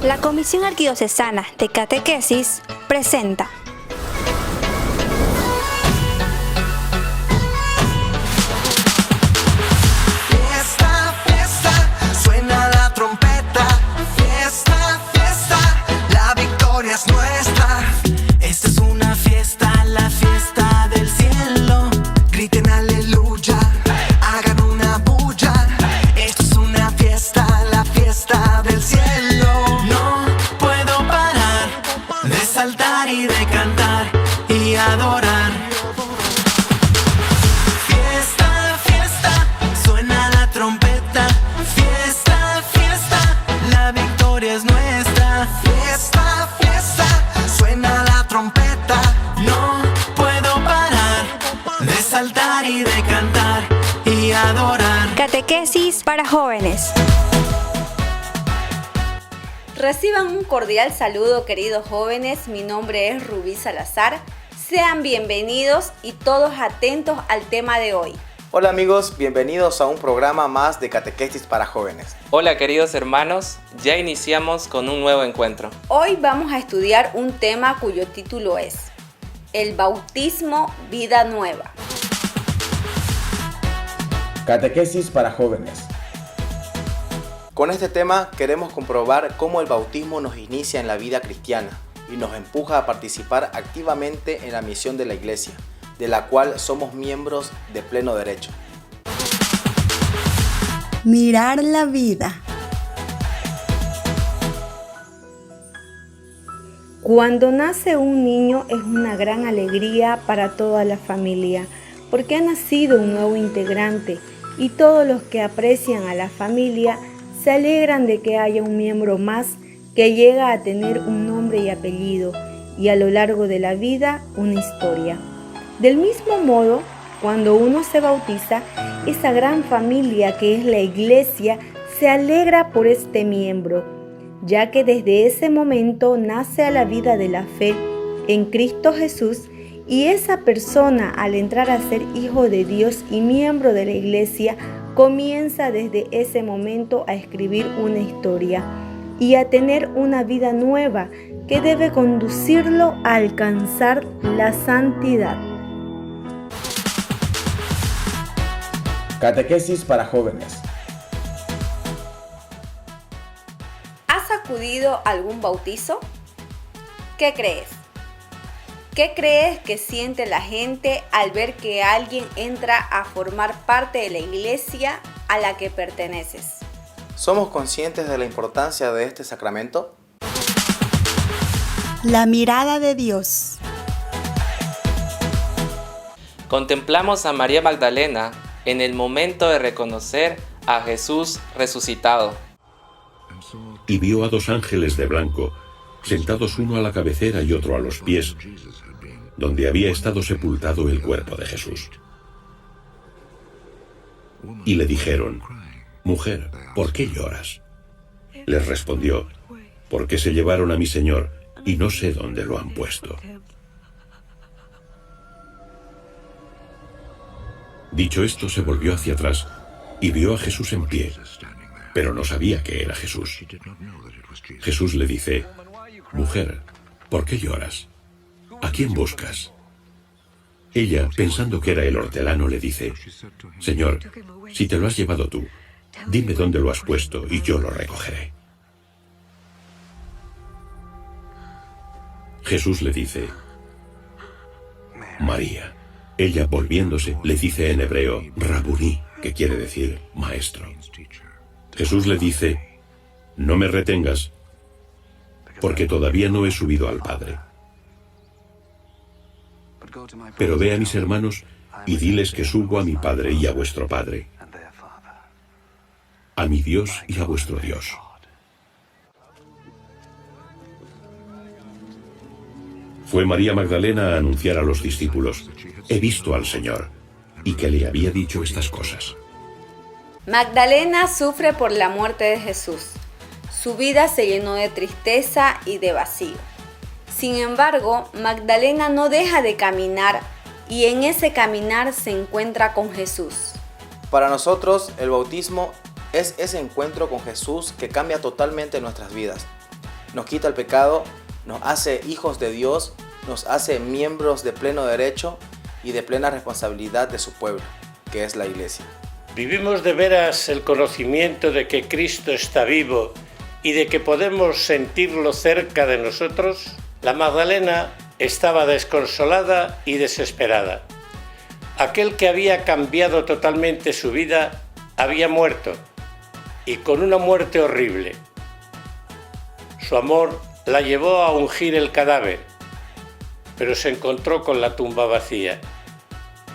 La Comisión Arquidiocesana de Catequesis presenta Fiesta, fiesta, suena la trompeta. Fiesta, fiesta, la victoria es nuestra. Esta es una fiesta, la fiesta del cielo. Griten aleluya, hagan una bulla. Esto es una fiesta, la fiesta del cielo. No puedo parar de saltar y de cantar y adorar. Fiesta, fiesta, suena la trompeta. Fiesta, fiesta, la victoria es nuestra. Fiesta, fiesta, suena la trompeta. No puedo parar de saltar y de cantar y adorar. Catequesis para jóvenes. Reciban un cordial saludo, queridos jóvenes. Mi nombre es Rubí Salazar. Sean bienvenidos y todos atentos al tema de hoy. Hola amigos, bienvenidos a un programa más de Catequesis para jóvenes. Hola queridos hermanos, ya iniciamos con un nuevo encuentro. Hoy vamos a estudiar un tema cuyo título es El bautismo, vida nueva. Catequesis para jóvenes. Con este tema queremos comprobar cómo el bautismo nos inicia en la vida cristiana y nos empuja a participar activamente en la misión de la Iglesia, de la cual somos miembros de pleno derecho. Mirar la vida. Cuando nace un niño es una gran alegría para toda la familia, porque ha nacido un nuevo integrante y todos los que aprecian a la familia se alegran de que haya un miembro más que llega a tener un nombre y apellido y a lo largo de la vida una historia. Del mismo modo, cuando uno se bautiza, esa gran familia que es la Iglesia se alegra por este miembro, ya que desde ese momento nace a la vida de la fe en Cristo Jesús y esa persona al entrar a ser hijo de Dios y miembro de la Iglesia comienza desde ese momento a escribir una historia y a tener una vida nueva que debe conducirlo a alcanzar la santidad. Catequesis para jóvenes. ¿Has acudido a algún bautizo? ¿Qué crees? ¿Qué crees que siente la gente al ver que alguien entra a formar parte de la iglesia a la que perteneces? ¿Somos conscientes de la importancia de este sacramento? La mirada de Dios. Contemplamos a María Magdalena en el momento de reconocer a Jesús resucitado. Y vio a dos ángeles de blanco, sentados uno a la cabecera y otro a los pies, donde había estado sepultado el cuerpo de Jesús. Y le dijeron: Mujer, ¿por qué lloras? Les respondió: Porque se llevaron a mi Señor y no sé dónde lo han puesto. Dicho esto, se volvió hacia atrás y vio a Jesús en pie, pero no sabía que era Jesús. Jesús le dice: Mujer, ¿por qué lloras? ¿A quién buscas? Ella, pensando que era el hortelano, le dice: Señor, si te lo has llevado tú, dime dónde lo has puesto y yo lo recogeré. Jesús le dice: María. Ella, volviéndose, le dice en hebreo: Rabuní, que quiere decir maestro. Jesús le dice: No me retengas, porque todavía no he subido al Padre. Pero ve a mis hermanos y diles que subo a mi Padre y a vuestro Padre, a mi Dios y a vuestro Dios. Fue María Magdalena a anunciar a los discípulos: He visto al Señor, y que le había dicho estas cosas. Magdalena sufre por la muerte de Jesús. Su vida se llenó de tristeza y de vacío. Sin embargo, Magdalena no deja de caminar y en ese caminar se encuentra con Jesús. Para nosotros, el bautismo es ese encuentro con Jesús que cambia totalmente nuestras vidas. nos quita el pecado, nos hace hijos de Dios, nos hace miembros de pleno derecho y de plena responsabilidad de su pueblo, que es la Iglesia. ¿Vivimos de veras el conocimiento de que Cristo está vivo y de que podemos sentirlo cerca de nosotros? La Magdalena estaba desconsolada y desesperada. Aquel que había cambiado totalmente su vida había muerto, y con una muerte horrible. Su amor la llevó a ungir el cadáver, pero se encontró con la tumba vacía.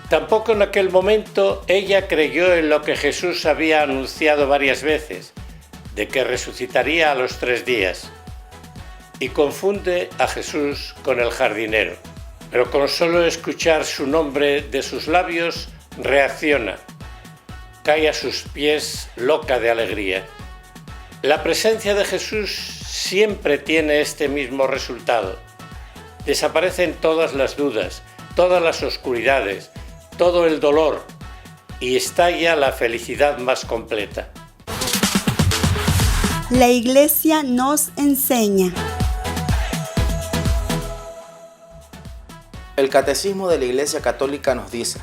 Tampoco en aquel momento ella creyó en lo que Jesús había anunciado varias veces, de que resucitaría a los 3 días, y confunde a Jesús con el jardinero. Pero con solo escuchar su nombre de sus labios, reacciona, cae a sus pies loca de alegría. La presencia de Jesús siempre tiene este mismo resultado. Desaparecen todas las dudas, todas las oscuridades, todo el dolor, y estalla la felicidad más completa. La Iglesia nos enseña. El Catecismo de la Iglesia Católica nos dice: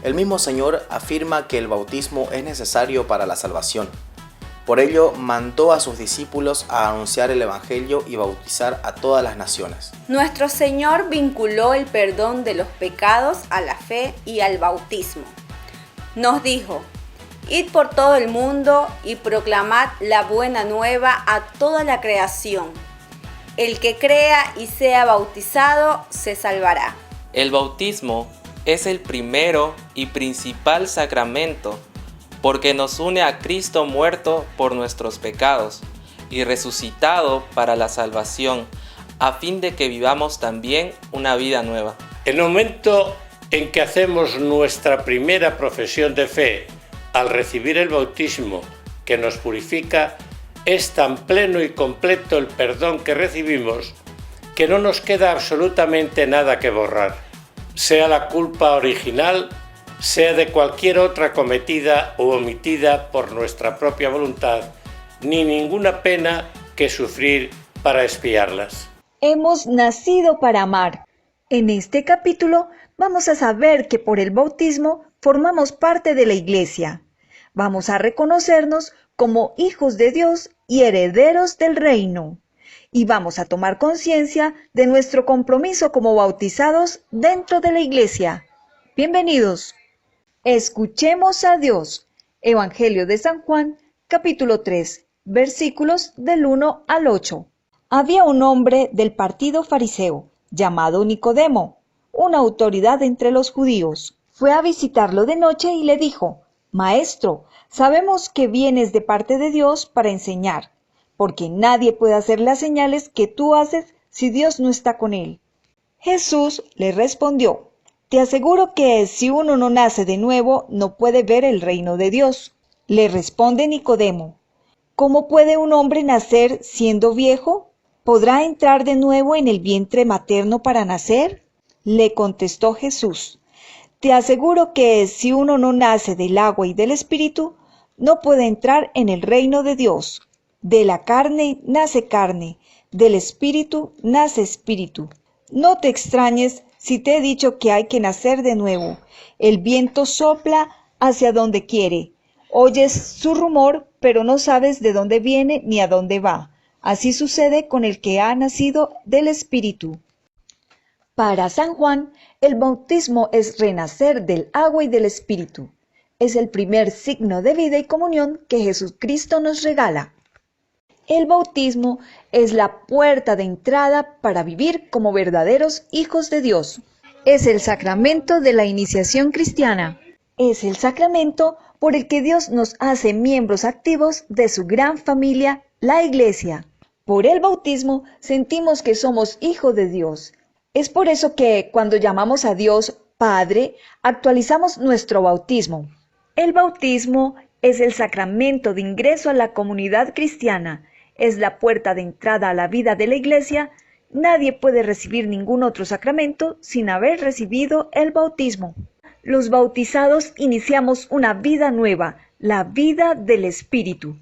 el mismo Señor afirma que el bautismo es necesario para la salvación. Por ello, mandó a sus discípulos a anunciar el Evangelio y bautizar a todas las naciones. Nuestro Señor vinculó el perdón de los pecados a la fe y al bautismo. Nos dijo: id por todo el mundo y proclamad la buena nueva a toda la creación. El que crea y sea bautizado se salvará. El bautismo es el primero y principal sacramento porque nos une a Cristo muerto por nuestros pecados y resucitado para la salvación, a fin de que vivamos también una vida nueva. El momento en que hacemos nuestra primera profesión de fe, al recibir el bautismo que nos purifica, es tan pleno y completo el perdón que recibimos que no nos queda absolutamente nada que borrar, sea la culpa original, sea de cualquier otra cometida o omitida por nuestra propia voluntad, ni ninguna pena que sufrir para expiarlas. Hemos nacido para amar. En este capítulo vamos a saber que por el bautismo formamos parte de la Iglesia. Vamos a reconocernos como hijos de Dios y herederos del reino. Y vamos a tomar conciencia de nuestro compromiso como bautizados dentro de la Iglesia. Bienvenidos. Escuchemos a Dios. Evangelio de San Juan, capítulo 3, versículos del 1 al 8. Había un hombre del partido fariseo, llamado Nicodemo, una autoridad entre los judíos. Fue a visitarlo de noche y le dijo: Maestro, sabemos que vienes de parte de Dios para enseñar, porque nadie puede hacer las señales que tú haces si Dios no está con él. Jesús le respondió: Te aseguro que si uno no nace de nuevo, no puede ver el reino de Dios. Le responde Nicodemo: ¿Cómo puede un hombre nacer siendo viejo? ¿Podrá entrar de nuevo en el vientre materno para nacer? Le contestó Jesús: Te aseguro que si uno no nace del agua y del Espíritu, no puede entrar en el reino de Dios. De la carne nace carne, del Espíritu nace espíritu. No te extrañes si te he dicho que hay que nacer de nuevo. El viento sopla hacia donde quiere. Oyes su rumor, pero no sabes de dónde viene ni a dónde va. Así sucede con el que ha nacido del Espíritu. Para San Juan, el bautismo es renacer del agua y del Espíritu. Es el primer signo de vida y comunión que Jesucristo nos regala. El bautismo es la puerta de entrada para vivir como verdaderos hijos de Dios. Es el sacramento de la iniciación cristiana. Es el sacramento por el que Dios nos hace miembros activos de su gran familia, la Iglesia. Por el bautismo sentimos que somos hijos de Dios. Es por eso que cuando llamamos a Dios Padre, actualizamos nuestro bautismo. El bautismo es el sacramento de ingreso a la comunidad cristiana. Es la puerta de entrada a la vida de la Iglesia. Nadie puede recibir ningún otro sacramento sin haber recibido el bautismo. Los bautizados iniciamos una vida nueva, la vida del Espíritu.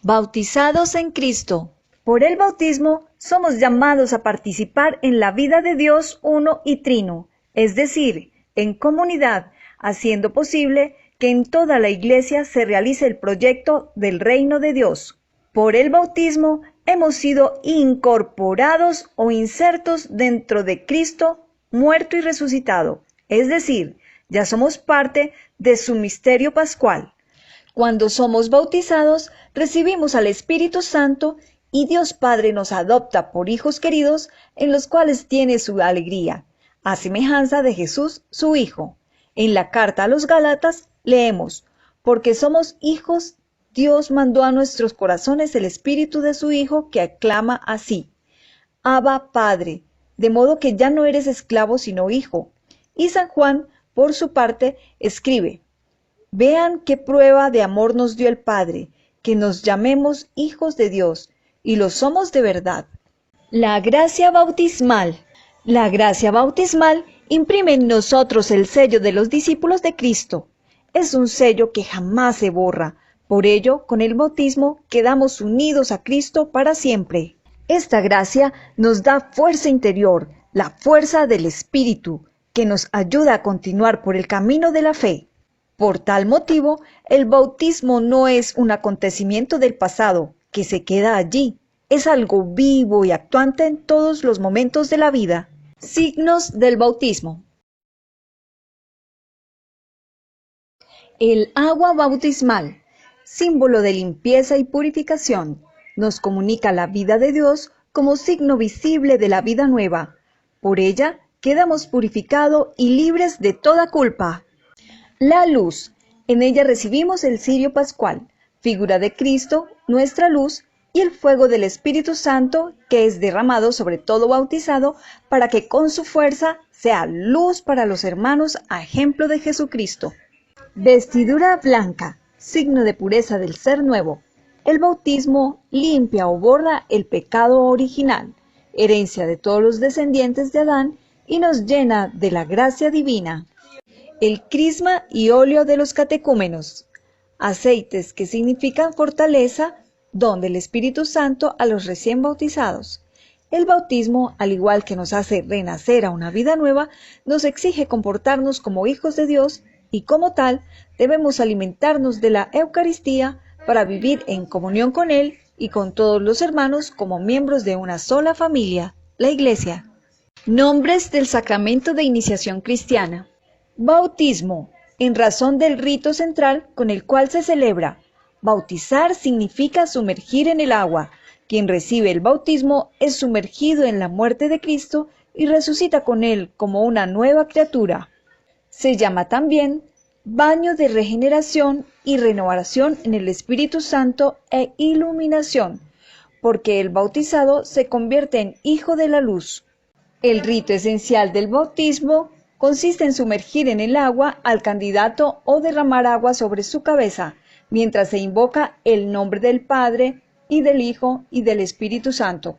Bautizados en Cristo. Por el bautismo somos llamados a participar en la vida de Dios uno y trino, es decir, en comunidad, haciendo posible que en toda la Iglesia se realice el proyecto del reino de Dios. Por el bautismo hemos sido incorporados o insertos dentro de Cristo muerto y resucitado, es decir, ya somos parte de su misterio pascual. Cuando somos bautizados, recibimos al Espíritu Santo y Dios Padre nos adopta por hijos queridos en los cuales tiene su alegría, a semejanza de Jesús, su Hijo. En la carta a los Gálatas leemos: porque somos hijos, Dios mandó a nuestros corazones el Espíritu de su Hijo que aclama así: Abba, Padre, de modo que ya no eres esclavo sino hijo. Y San Juan, por su parte, escribe: vean qué prueba de amor nos dio el Padre, que nos llamemos hijos de Dios, y lo somos de verdad. La gracia bautismal. La gracia bautismal imprime en nosotros el sello de los discípulos de Cristo. Es un sello que jamás se borra. Por ello, con el bautismo quedamos unidos a Cristo para siempre. Esta gracia nos da fuerza interior, la fuerza del Espíritu, que nos ayuda a continuar por el camino de la fe. Por tal motivo, el bautismo no es un acontecimiento del pasado, que se queda allí. Es algo vivo y actuante en todos los momentos de la vida. Signos del bautismo. El agua bautismal, símbolo de limpieza y purificación, nos comunica la vida de Dios como signo visible de la vida nueva. Por ella quedamos purificados y libres de toda culpa. La luz, en ella recibimos el cirio pascual, figura de Cristo, nuestra luz, y el fuego del Espíritu Santo, que es derramado sobre todo bautizado, para que con su fuerza sea luz para los hermanos a ejemplo de Jesucristo. Vestidura blanca, signo de pureza del ser nuevo. El bautismo limpia o borra el pecado original, herencia de todos los descendientes de Adán, y nos llena de la gracia divina. El crisma y óleo de los catecúmenos, aceites que significan fortaleza, don del Espíritu Santo a los recién bautizados. El bautismo, al igual que nos hace renacer a una vida nueva, nos exige comportarnos como hijos de Dios y como tal debemos alimentarnos de la Eucaristía para vivir en comunión con Él y con todos los hermanos como miembros de una sola familia, la Iglesia. Nombres del sacramento de iniciación cristiana. Bautismo, en razón del rito central con el cual se celebra. Bautizar significa sumergir en el agua. Quien recibe el bautismo es sumergido en la muerte de Cristo y resucita con Él como una nueva criatura. Se llama también baño de regeneración y renovación en el Espíritu Santo e iluminación, porque el bautizado se convierte en hijo de la luz. El rito esencial del bautismo consiste en sumergir en el agua al candidato o derramar agua sobre su cabeza, mientras se invoca el nombre del Padre, y del Hijo, y del Espíritu Santo.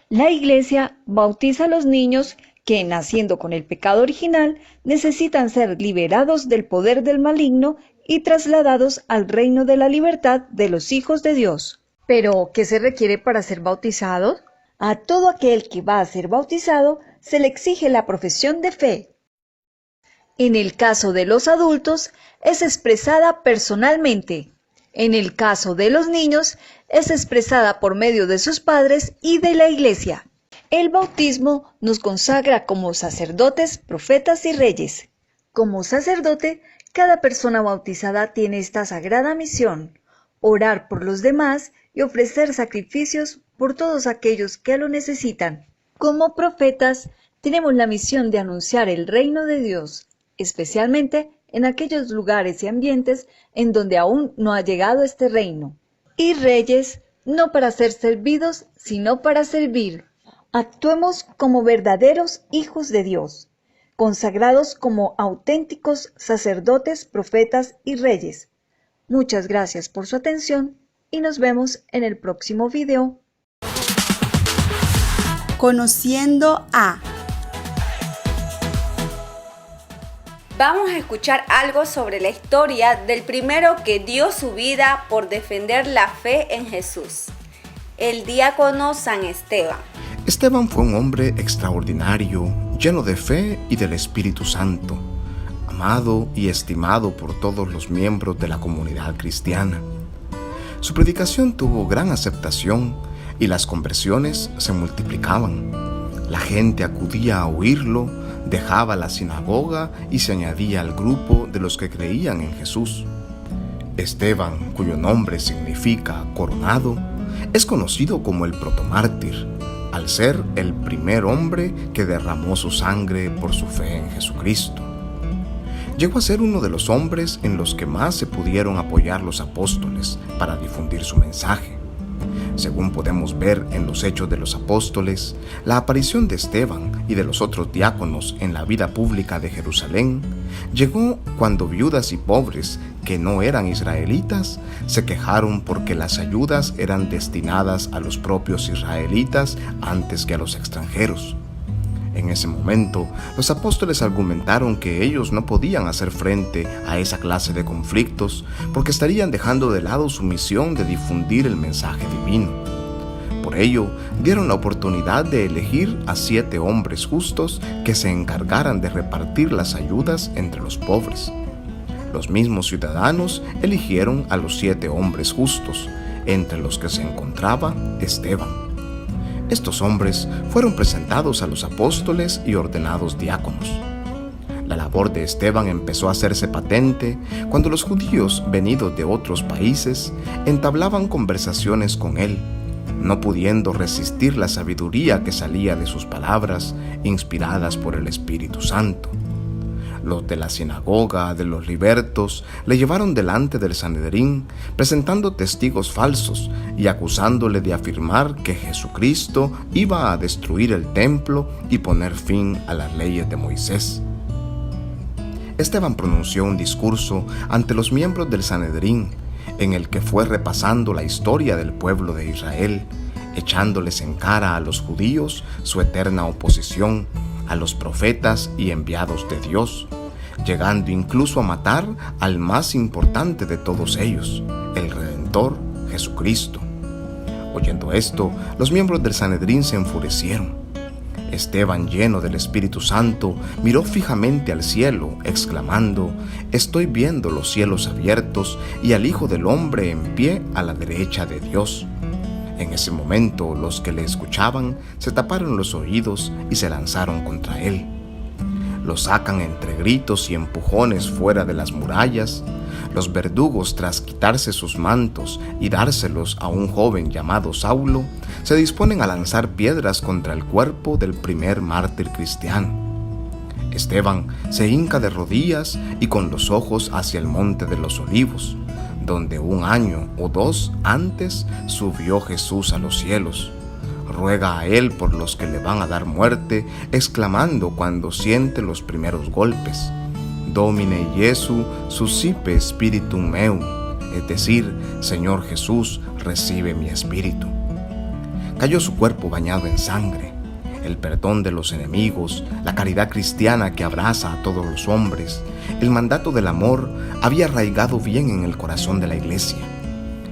La Iglesia bautiza a los niños que, naciendo con el pecado original, necesitan ser liberados del poder del maligno y trasladados al reino de la libertad de los hijos de Dios. ¿Pero qué se requiere para ser bautizado? A todo aquel que va a ser bautizado se le exige la profesión de fe. En el caso de los adultos, es expresada personalmente. En el caso de los niños, es expresada por medio de sus padres y de la Iglesia. El bautismo nos consagra como sacerdotes, profetas y reyes. Como sacerdote, cada persona bautizada tiene esta sagrada misión: orar por los demás y ofrecer sacrificios por todos aquellos que lo necesitan. Como profetas, tenemos la misión de anunciar el reino de Dios, especialmente en aquellos lugares y ambientes en donde aún no ha llegado este reino. Y reyes, no para ser servidos, sino para servir. Actuemos como verdaderos hijos de Dios, consagrados como auténticos sacerdotes, profetas y reyes. Muchas gracias por su atención y nos vemos en el próximo video. Conociendo a. Vamos a escuchar algo sobre la historia del primero que dio su vida por defender la fe en Jesús. El diácono San Esteban. Esteban fue un hombre extraordinario, lleno de fe y del Espíritu Santo, amado y estimado por todos los miembros de la comunidad cristiana. Su predicación tuvo gran aceptación y las conversiones se multiplicaban. La gente acudía a oírlo, dejaba la sinagoga y se añadía al grupo de los que creían en Jesús. Esteban, cuyo nombre significa coronado, es conocido como el protomártir, al ser el primer hombre que derramó su sangre por su fe en Jesucristo. Llegó a ser uno de los hombres en los que más se pudieron apoyar los apóstoles para difundir su mensaje. Según podemos ver en los Hechos de los Apóstoles, la aparición de Esteban y de los otros diáconos en la vida pública de Jerusalén llegó cuando viudas y pobres que no eran israelitas se quejaron porque las ayudas eran destinadas a los propios israelitas antes que a los extranjeros. En ese momento, los apóstoles argumentaron que ellos no podían hacer frente a esa clase de conflictos porque estarían dejando de lado su misión de difundir el mensaje divino. Por ello, dieron la oportunidad de elegir a 7 hombres justos que se encargaran de repartir las ayudas entre los pobres. Los mismos ciudadanos eligieron a los 7 hombres justos, entre los que se encontraba Esteban. Estos hombres fueron presentados a los apóstoles y ordenados diáconos. La labor de Esteban empezó a hacerse patente cuando los judíos venidos de otros países entablaban conversaciones con él, no pudiendo resistir la sabiduría que salía de sus palabras inspiradas por el Espíritu Santo. Los de la sinagoga de los libertos le llevaron delante del Sanedrín, presentando testigos falsos y acusándole de afirmar que Jesucristo iba a destruir el templo y poner fin a las leyes de Moisés. Esteban pronunció un discurso ante los miembros del Sanedrín, en el que fue repasando la historia del pueblo de Israel, echándoles en cara a los judíos su eterna oposición a los profetas y enviados de Dios, llegando incluso a matar al más importante de todos ellos, el Redentor Jesucristo. Oyendo esto, los miembros del Sanedrín se enfurecieron. Esteban, lleno del Espíritu Santo, miró fijamente al cielo, exclamando: «Estoy viendo los cielos abiertos y al Hijo del Hombre en pie a la derecha de Dios». En ese momento, los que le escuchaban se taparon los oídos y se lanzaron contra él. Lo sacan entre gritos y empujones fuera de las murallas. Los verdugos, tras quitarse sus mantos y dárselos a un joven llamado Saulo, se disponen a lanzar piedras contra el cuerpo del primer mártir cristiano. Esteban se hinca de rodillas y con los ojos hacia el monte de los Olivos, donde 1 año o 2 antes subió Jesús a los cielos. Ruega a él por los que le van a dar muerte, exclamando cuando siente los primeros golpes: «Domine Iesu suscipe spiritum meum», es decir, Señor Jesús, recibe mi espíritu. Cayó su cuerpo bañado en sangre. El perdón de los enemigos, la caridad cristiana que abraza a todos los hombres, el mandato del amor había arraigado bien en el corazón de la Iglesia.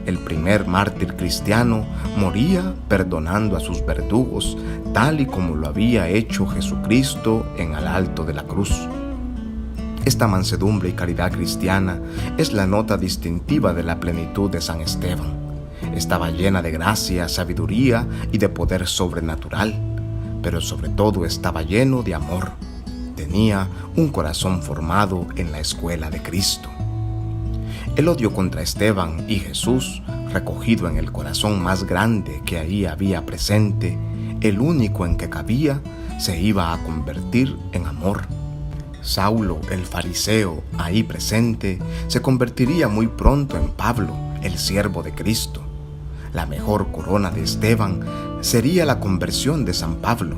El primer mártir cristiano moría perdonando a sus verdugos, tal y como lo había hecho Jesucristo en el alto de la cruz. Esta mansedumbre y caridad cristiana es la nota distintiva de la plenitud de San Esteban. Estaba llena de gracia, sabiduría y de poder sobrenatural, pero sobre todo estaba lleno de amor. Tenía un corazón formado en la escuela de Cristo. El odio contra Esteban y Jesús, recogido en el corazón más grande que ahí había presente, el único en que cabía, se iba a convertir en amor. Saulo, el fariseo, ahí presente, se convertiría muy pronto en Pablo, el siervo de Cristo. La mejor corona de Esteban sería la conversión de San Pablo,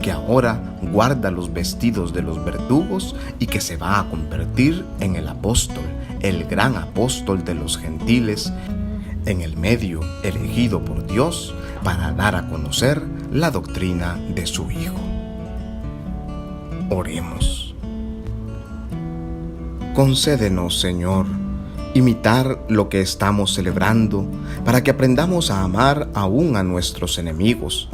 que ahora guarda los vestidos de los verdugos y que se va a convertir en el apóstol, el gran apóstol de los gentiles, en el medio elegido por Dios para dar a conocer la doctrina de su Hijo. Oremos. Concédenos, Señor, imitar lo que estamos celebrando para que aprendamos a amar aún a nuestros enemigos,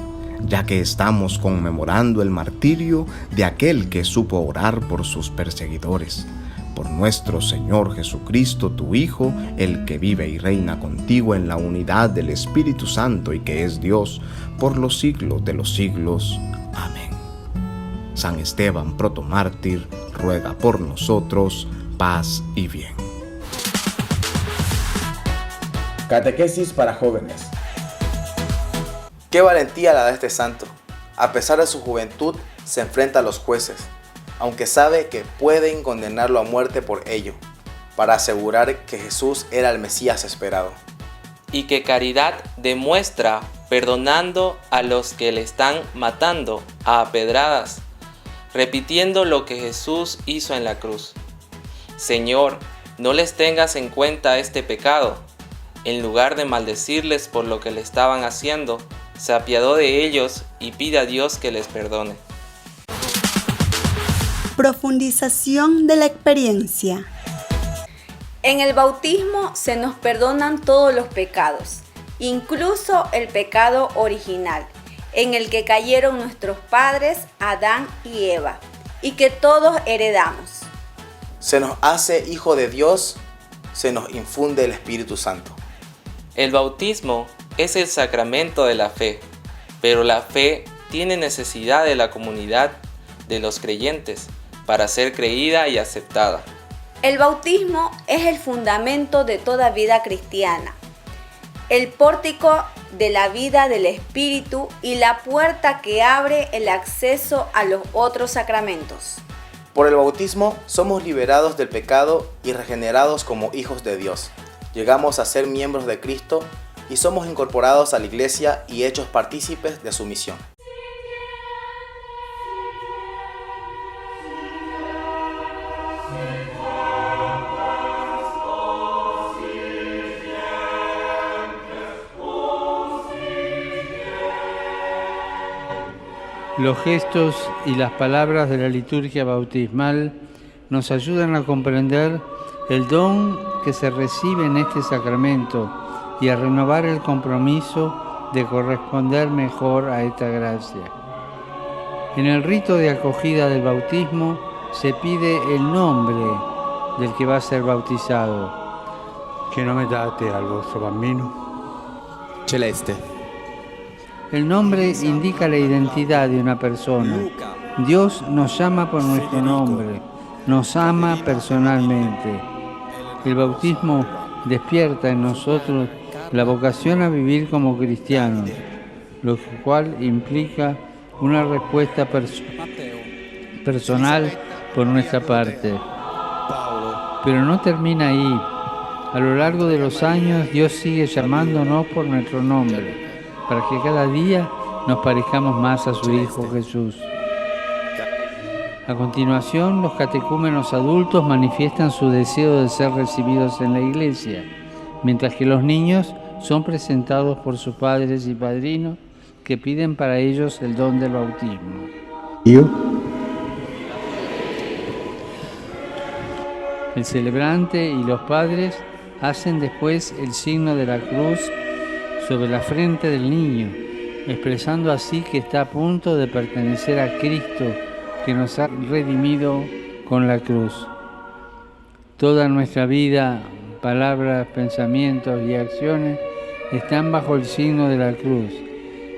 ya que estamos conmemorando el martirio de aquel que supo orar por sus perseguidores, por nuestro Señor Jesucristo, tu Hijo, el que vive y reina contigo en la unidad del Espíritu Santo y que es Dios por los siglos de los siglos. Amén. San Esteban, protomártir, ruega por nosotros, paz y bien. Catequesis para jóvenes. Qué valentía la de este santo. A pesar de su juventud, se enfrenta a los jueces, aunque sabe que pueden condenarlo a muerte por ello, para asegurar que Jesús era el Mesías esperado. Y que caridad demuestra perdonando a los que le están matando a pedradas, repitiendo lo que Jesús hizo en la cruz. Señor, no les tengas en cuenta este pecado. En lugar de maldecirles por lo que le estaban haciendo, se apiadó de ellos y pide a Dios que les perdone. Profundización de la experiencia. En el bautismo se nos perdonan todos los pecados, incluso el pecado original, en el que cayeron nuestros padres Adán y Eva, y que todos heredamos. Se nos hace hijo de Dios, se nos infunde el Espíritu Santo. El bautismo es el sacramento de la fe, pero la fe tiene necesidad de la comunidad de los creyentes para ser creída y aceptada. El bautismo es el fundamento de toda vida cristiana, el pórtico de la vida del Espíritu y la puerta que abre el acceso a los otros sacramentos. Por el bautismo somos liberados del pecado y regenerados como hijos de Dios. Llegamos a ser miembros de Cristo y somos incorporados a la Iglesia y hechos partícipes de su misión. Los gestos y las palabras de la liturgia bautismal nos ayudan a comprender el don que se recibe en este sacramento y a renovar el compromiso de corresponder mejor a esta gracia. En el rito de acogida del bautismo se pide el nombre del que va a ser bautizado. Che nome date al vostro bambino? Celeste. El nombre indica la identidad de una persona. Dios nos llama por nuestro nombre, nos ama personalmente. El bautismo despierta en nosotros la vocación a vivir como cristianos, lo cual implica una respuesta personal por nuestra parte. Pero no termina ahí. A lo largo de los años, Dios sigue llamándonos por nuestro nombre, para que cada día nos parezcamos más a su Hijo Jesús. A continuación, los catecúmenos adultos manifiestan su deseo de ser recibidos en la Iglesia, mientras que los niños son presentados por sus padres y padrinos que piden para ellos el don del bautismo. Yo. El celebrante y los padres hacen después el signo de la cruz sobre la frente del niño, expresando así que está a punto de pertenecer a Cristo, que nos ha redimido con la cruz. Toda nuestra vida, palabras, pensamientos y acciones están bajo el signo de la cruz,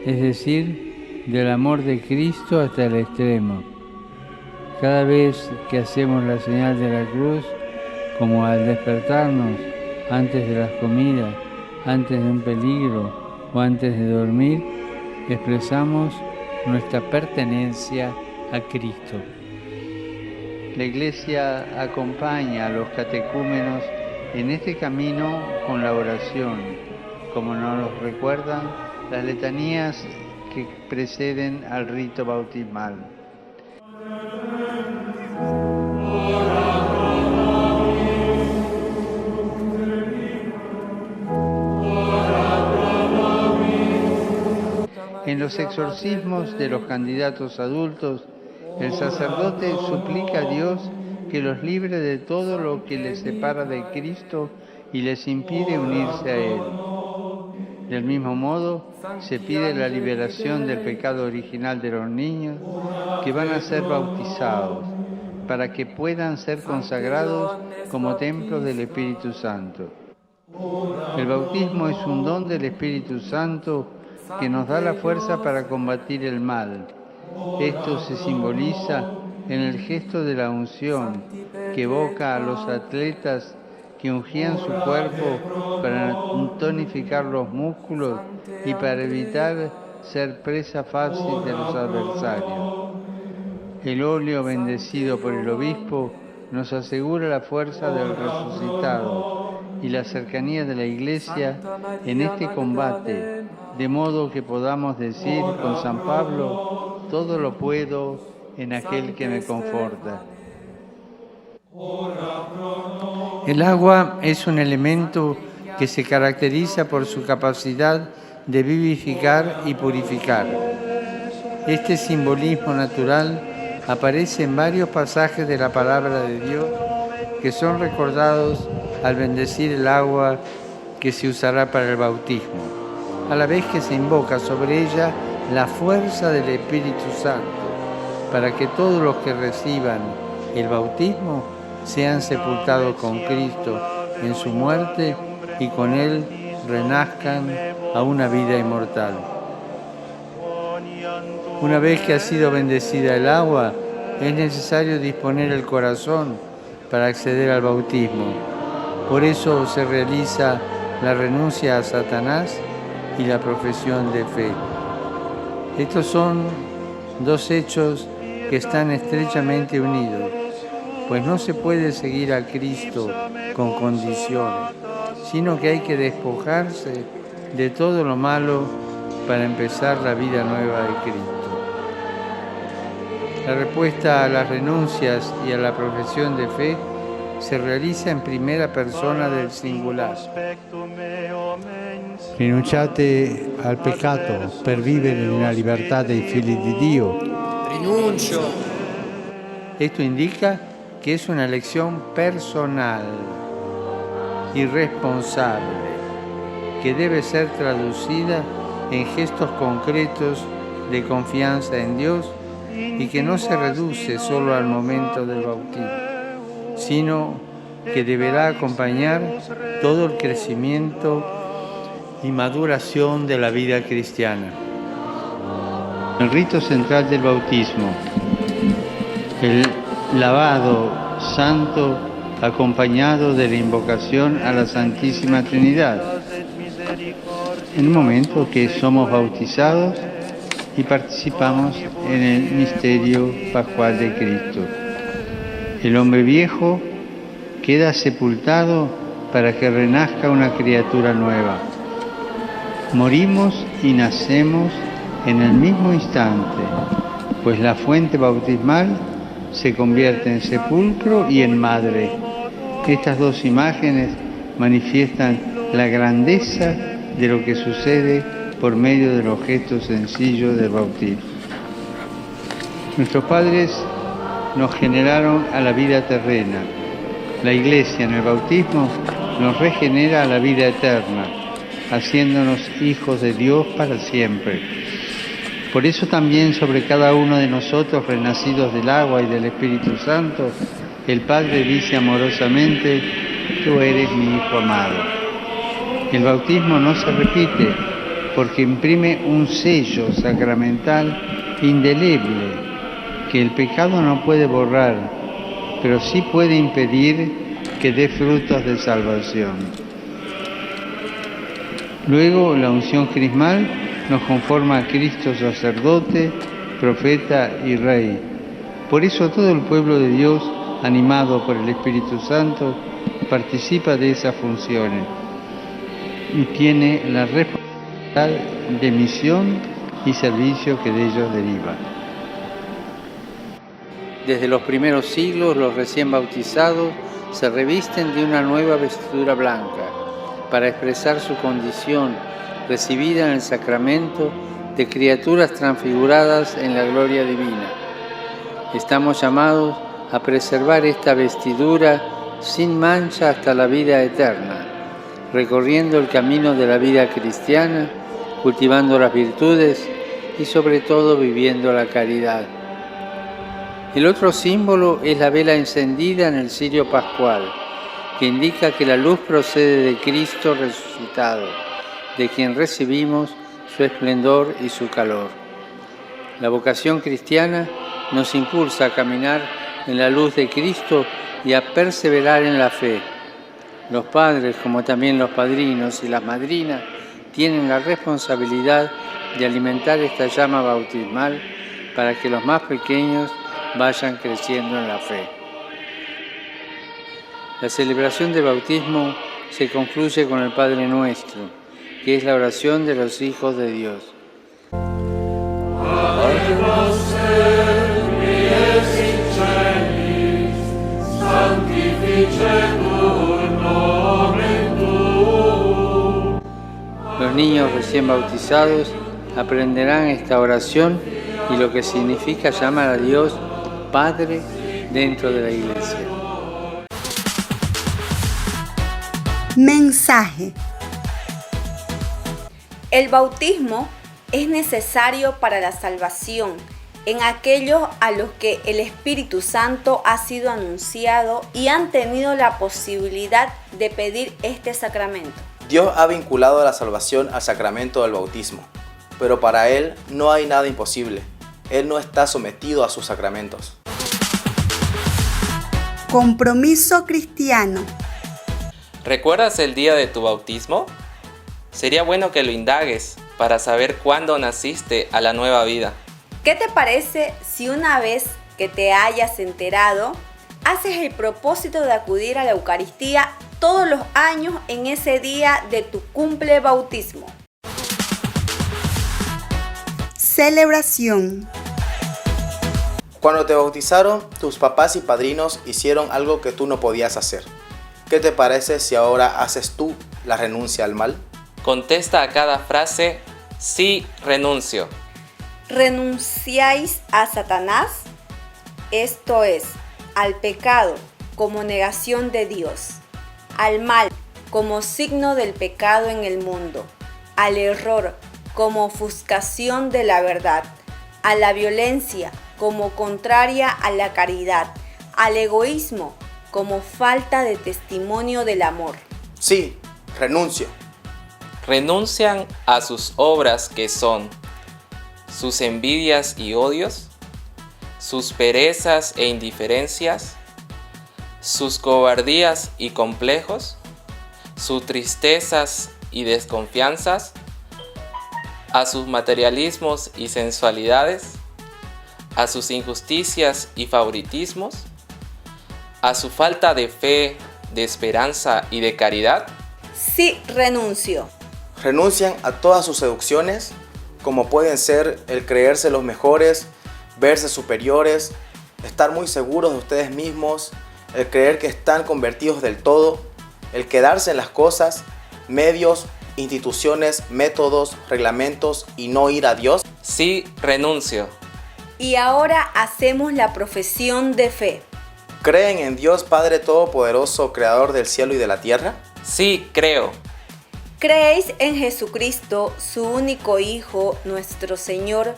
es decir, del amor de Cristo hasta el extremo. Cada vez que hacemos la señal de la cruz, como al despertarnos, antes de las comidas, antes de un peligro o antes de dormir, expresamos nuestra pertenencia a Cristo. La Iglesia acompaña a los catecúmenos en este camino con la oración, como nos recuerdan las letanías que preceden al rito bautismal. En los exorcismos de los candidatos adultos, el sacerdote suplica a Dios que que los libre de todo lo que les separa de Cristo y les impide unirse a Él. Del mismo modo, se pide la liberación del pecado original de los niños que van a ser bautizados, para que puedan ser consagrados como templos del Espíritu Santo. El bautismo es un don del Espíritu Santo que nos da la fuerza para combatir el mal. Esto se simboliza en el gesto de la unción que evoca a los atletas que ungían su cuerpo para tonificar los músculos y para evitar ser presa fácil de los adversarios. El óleo bendecido por el obispo nos asegura la fuerza del resucitado y la cercanía de la Iglesia en este combate, de modo que podamos decir con San Pablo: todo lo puedo en aquel que me conforta. El agua es un elemento que se caracteriza por su capacidad de vivificar y purificar. Este simbolismo natural aparece en varios pasajes de la palabra de Dios que son recordados al bendecir el agua que se usará para el bautismo, a la vez que se invoca sobre ella la fuerza del Espíritu Santo, para que todos los que reciban el bautismo sean sepultados con Cristo en su muerte y con Él renazcan a una vida inmortal. Una vez que ha sido bendecida el agua, es necesario disponer el corazón para acceder al bautismo. Por eso se realiza la renuncia a Satanás y la profesión de fe. Estos son dos hechos que están estrechamente unidos, pues no se puede seguir a Cristo con condiciones, sino que hay que despojarse de todo lo malo para empezar la vida nueva de Cristo. La respuesta a las renuncias y a la profesión de fe se realizza in primera persona del singular. Rinunciate al peccato per vivere nella libertà dei figli di Dio. Rinuncio. Esto indica que es una elección personal y responsable que debe ser traducida en gestos concretos de confianza en Dios y que no se reduce solo al momento del bautismo, sino que deberá acompañar todo el crecimiento y maduración de la vida cristiana. El rito central del bautismo, el lavado santo acompañado de la invocación a la Santísima Trinidad, en el momento que somos bautizados y participamos en el misterio pascual de Cristo. El hombre viejo queda sepultado para que renazca una criatura nueva. Morimos y nacemos en el mismo instante, pues la fuente bautismal se convierte en sepulcro y en madre. Estas dos imágenes manifiestan la grandeza de lo que sucede por medio de los gestos sencillos del bautismo. Nuestros padres nos generaron a la vida terrena. La Iglesia en el bautismo nos regenera a la vida eterna, haciéndonos hijos de Dios para siempre. Por eso también sobre cada uno de nosotros, renacidos del agua y del Espíritu Santo, el Padre dice amorosamente: tú eres mi Hijo amado. El bautismo no se repite porque imprime un sello sacramental indeleble que el pecado no puede borrar, pero sí puede impedir que dé frutos de salvación. Luego, la unción crismal nos conforma a Cristo sacerdote, profeta y rey. Por eso todo el pueblo de Dios, animado por el Espíritu Santo, participa de esas funciones y tiene la responsabilidad de misión y servicio que de ellos deriva. Desde los primeros siglos, los recién bautizados se revisten de una nueva vestidura blanca para expresar su condición recibida en el sacramento de criaturas transfiguradas en la gloria divina. Estamos llamados a preservar esta vestidura sin mancha hasta la vida eterna, recorriendo el camino de la vida cristiana, cultivando las virtudes y sobre todo viviendo la caridad. El otro símbolo es la vela encendida en el cirio pascual, que indica que la luz procede de Cristo resucitado, de quien recibimos su esplendor y su calor. La vocación cristiana nos impulsa a caminar en la luz de Cristo y a perseverar en la fe. Los padres, como también los padrinos y las madrinas, tienen la responsabilidad de alimentar esta llama bautismal para que los más pequeños vayan creciendo en la fe. La celebración del bautismo se concluye con el Padre Nuestro, que es la oración de los hijos de Dios. Los niños recién bautizados aprenderán esta oración y lo que significa llamar a Dios Padre dentro de la Iglesia. Mensaje. El bautismo es necesario para la salvación en aquellos a los que el Espíritu Santo ha sido anunciado y han tenido la posibilidad de pedir este sacramento. Dios ha vinculado la salvación al sacramento del bautismo, pero para Él no hay nada imposible. Él no está sometido a sus sacramentos. Compromiso cristiano. ¿Recuerdas el día de tu bautismo? Sería bueno que lo indagues para saber cuándo naciste a la nueva vida. ¿Qué te parece si una vez que te hayas enterado, haces el propósito de acudir a la Eucaristía todos los años en ese día de tu cumple bautismo? Celebración. Cuando te bautizaron, tus papás y padrinos hicieron algo que tú no podías hacer. ¿Qué te parece si ahora haces tú la renuncia al mal? Contesta a cada frase, sí, renuncio. ¿Renunciáis a Satanás? Esto es, al pecado como negación de Dios, al mal como signo del pecado en el mundo, al error como ofuscación de la verdad, a la violencia como contraria a la caridad, al egoísmo como falta de testimonio del amor. Sí, renuncio. Renuncian a sus obras que son sus envidias y odios, sus perezas e indiferencias, sus cobardías y complejos, sus tristezas y desconfianzas, a sus materialismos y sensualidades, a sus injusticias y favoritismos, a su falta de fe, de esperanza y de caridad. Sí, renuncio. Renuncian a todas sus seducciones, como pueden ser el creerse los mejores, verse superiores, estar muy seguros de ustedes mismos, el creer que están convertidos del todo, el quedarse en las cosas, medios, instituciones, métodos, reglamentos y no ir a Dios. Sí, renuncio. Y ahora hacemos la profesión de fe. ¿Creen en Dios Padre Todopoderoso, Creador del cielo y de la tierra? Sí, creo. ¿Creéis en Jesucristo, su único Hijo, nuestro Señor,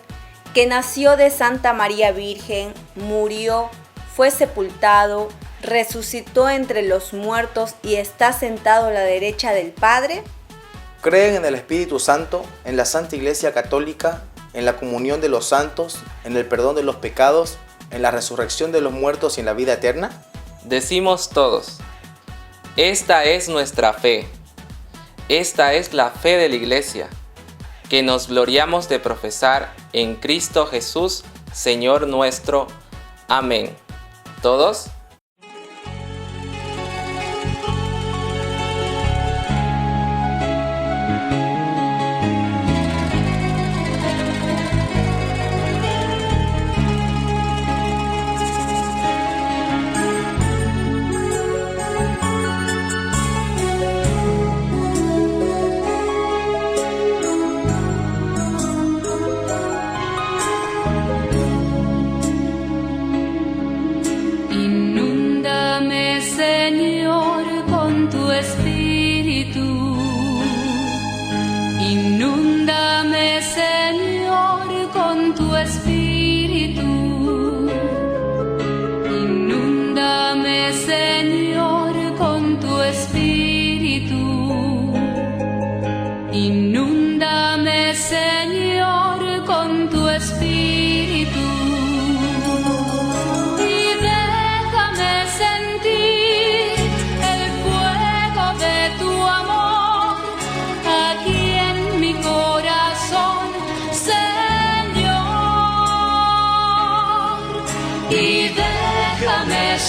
que nació de Santa María Virgen, murió, fue sepultado, resucitó entre los muertos y está sentado a la derecha del Padre? ¿Creen en el Espíritu Santo, en la Santa Iglesia Católica, en la comunión de los santos, en el perdón de los pecados, en la resurrección de los muertos y en la vida eterna? Decimos todos, esta es nuestra fe. Esta es la fe de la Iglesia, que nos gloriamos de profesar en Cristo Jesús, Señor nuestro. Amén. ¿Todos?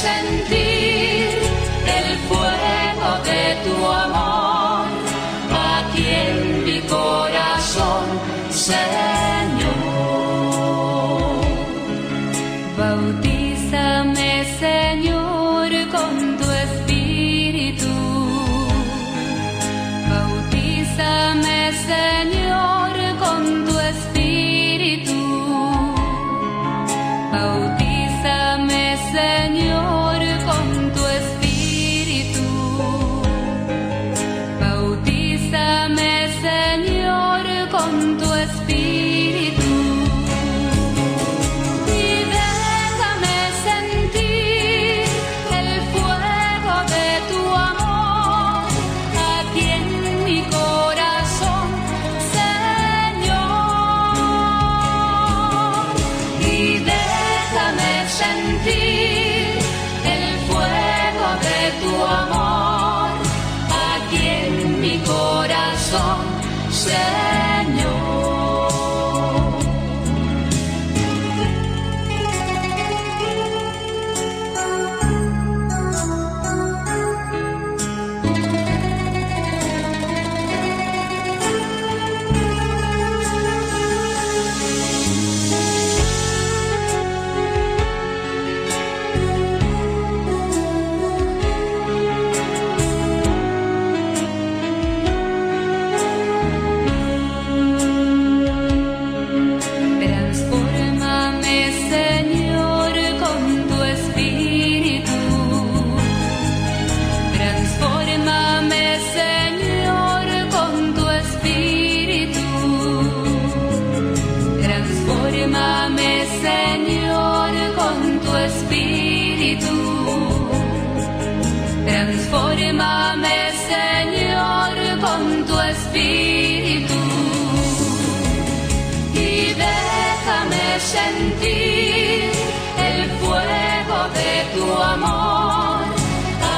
sentir el fuego de tu amor aquí en mi corazón, Señor. Bautízame, Señor, con tu Espíritu. Bautízame, Señor, con tu Espíritu. Bautízame, Señor, con tu Espíritu. Bautízame, Señor, con tu Espíritu. Y déjame sentir el fuego de tu amor aquí en mi corazón, Señor. Y déjame sentir el fuego de tu amor aquí en mi corazón, Señor. Transfórmame, Señor, con tu Espíritu. Transfórmame, Señor, con tu Espíritu. Transfórmame, Señor, con tu Espíritu. Transfórmame, Señor, con tu Espíritu. Y déjame sentir el fuego de tu amor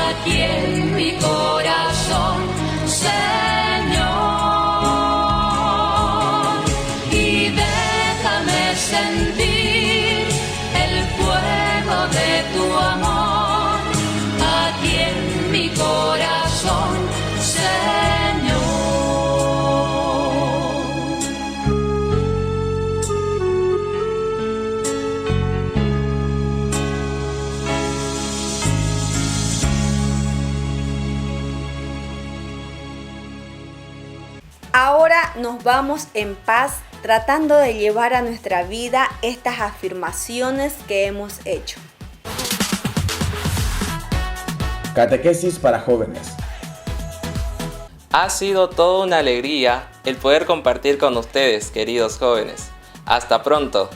aquí en mi corazón, Señor. Y déjame sentir el fuego de tu amor aquí en mi corazón, Señor. Ahora nos vamos en paz tratando de llevar a nuestra vida estas afirmaciones que hemos hecho. Catequesis para jóvenes. Ha sido toda una alegría el poder compartir con ustedes, queridos jóvenes. Hasta pronto.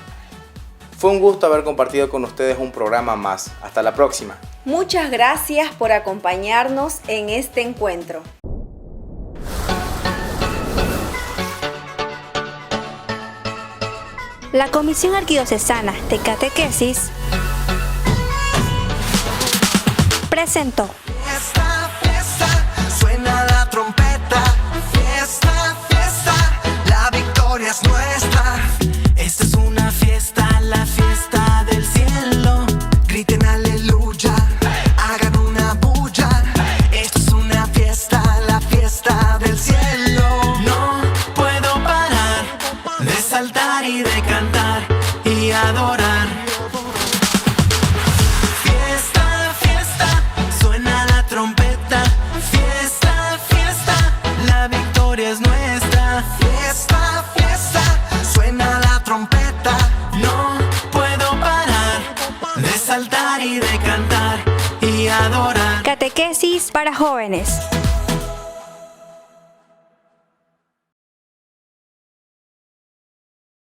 Fue un gusto haber compartido con ustedes un programa más. Hasta la próxima. Muchas gracias por acompañarnos en este encuentro. La Comisión Arquidiocesana de Catequesis presentó. Fiesta, fiesta, suena la trompeta. Fiesta, fiesta, la victoria es nuestra. Esta es una fiesta, la fiesta del cielo. Griten aleluya, hagan una bulla. Esta es una fiesta, la fiesta del cielo. No puedo parar de saltar y de cantar y adorar. Fiesta, fiesta, suena la trompeta. Fiesta, fiesta, la victoria es nuestra. Fiesta, fiesta, suena la trompeta. No puedo parar de saltar y de cantar y adorar. Catequesis para jóvenes.